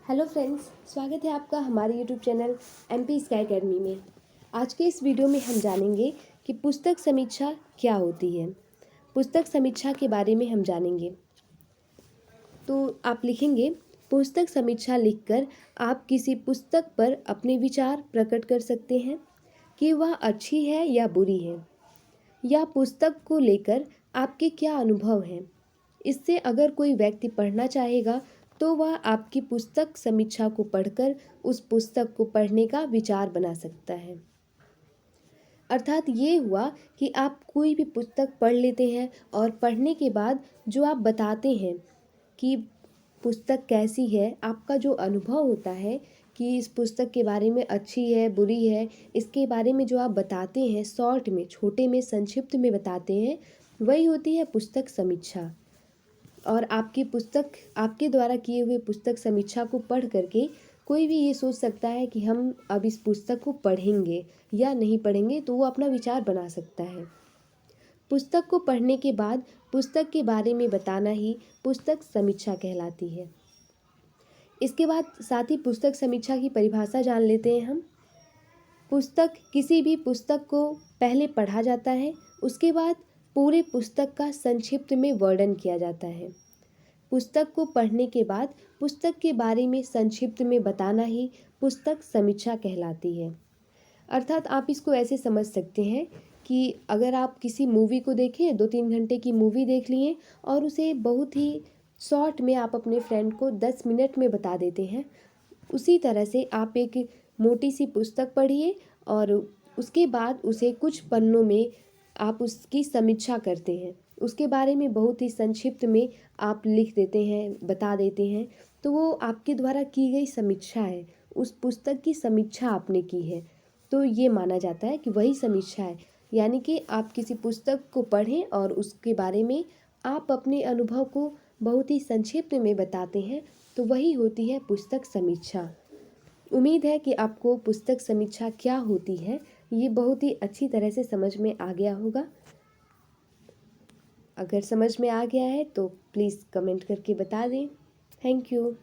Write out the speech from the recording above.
Hello friends, स्वागत है आपका हमारे YouTube channel MP sky academy में। आज के इस वीडियो में हम जानेंगे कि पुस्तक समीक्षा क्या होती है। पुस्तक समीक्षा के बारे में हम जानेंगे। तो आप लिखेंगे, पुस्तक समीक्षा लिखकर आप किसी पुस्तक पर अपने विचार प्रकट कर सकते हैं कि वह अच्छी है या बुरी है, या पुस्तक को लेकर आपके क्या अनुभव हैं। इससे अगर कोई व्यक्ति पढ़ना चाहेगा तो वह आपकी पुस्तक समीक्षा को पढ़कर उस पुस्तक को पढ़ने का विचार बना सकता है। अर्थात ये हुआ कि आप कोई भी पुस्तक पढ़ लेते हैं और पढ़ने के बाद जो आप बताते हैं कि पुस्तक कैसी है, आपका जो अनुभव होता है कि इस पुस्तक के बारे में अच्छी है बुरी है, इसके बारे में जो आप बताते हैं, शॉर्ट में, छोटे में, संक्षिप्त में बताते हैं, वही होती है पुस्तक समीक्षा। और आपकी पुस्तक, आपके द्वारा किए हुए पुस्तक समीक्षा को पढ़ करके कोई भी ये सोच सकता है कि हम अब इस पुस्तक को पढ़ेंगे या नहीं पढ़ेंगे, तो वो अपना विचार बना सकता है। पुस्तक को पढ़ने के बाद पुस्तक के बारे में बताना ही पुस्तक समीक्षा कहलाती है। इसके बाद साथ ही पुस्तक समीक्षा की परिभाषा जान लेते हैं हम। पुस्तक, किसी भी पुस्तक को पहले पढ़ा जाता है, उसके बाद पूरे पुस्तक का संक्षिप्त में वर्णन किया जाता है। पुस्तक को पढ़ने के बाद पुस्तक के बारे में संक्षिप्त में बताना ही पुस्तक समीक्षा कहलाती है। अर्थात आप इसको ऐसे समझ सकते हैं कि अगर आप किसी मूवी को देखें, 2-3 घंटे की मूवी देख लिए और उसे बहुत ही शॉर्ट में आप अपने फ्रेंड को 10 मिनट में बता देते हैं, उसी तरह से आप एक मोटी सी पुस्तक पढ़िए और उसके बाद उसे कुछ पन्नों में आप उसकी समीक्षा करते हैं, उसके बारे में बहुत ही संक्षिप्त में आप लिख देते हैं, बता देते हैं, तो वो आपके द्वारा की गई समीक्षा है, उस पुस्तक की समीक्षा आपने की है, तो ये माना जाता है कि वही समीक्षा है। यानी कि आप किसी पुस्तक को पढ़ें और उसके बारे में आप अपने अनुभव को बहुत ही संक्षिप्त में बताते हैं, तो वही होती है पुस्तक समीक्षा। उम्मीद है कि आपको पुस्तक समीक्षा क्या होती है ये बहुत ही अच्छी तरह से समझ में आ गया होगा। अगर समझ में आ गया है तो प्लीज़ कमेंट करके बता दें। Thank you.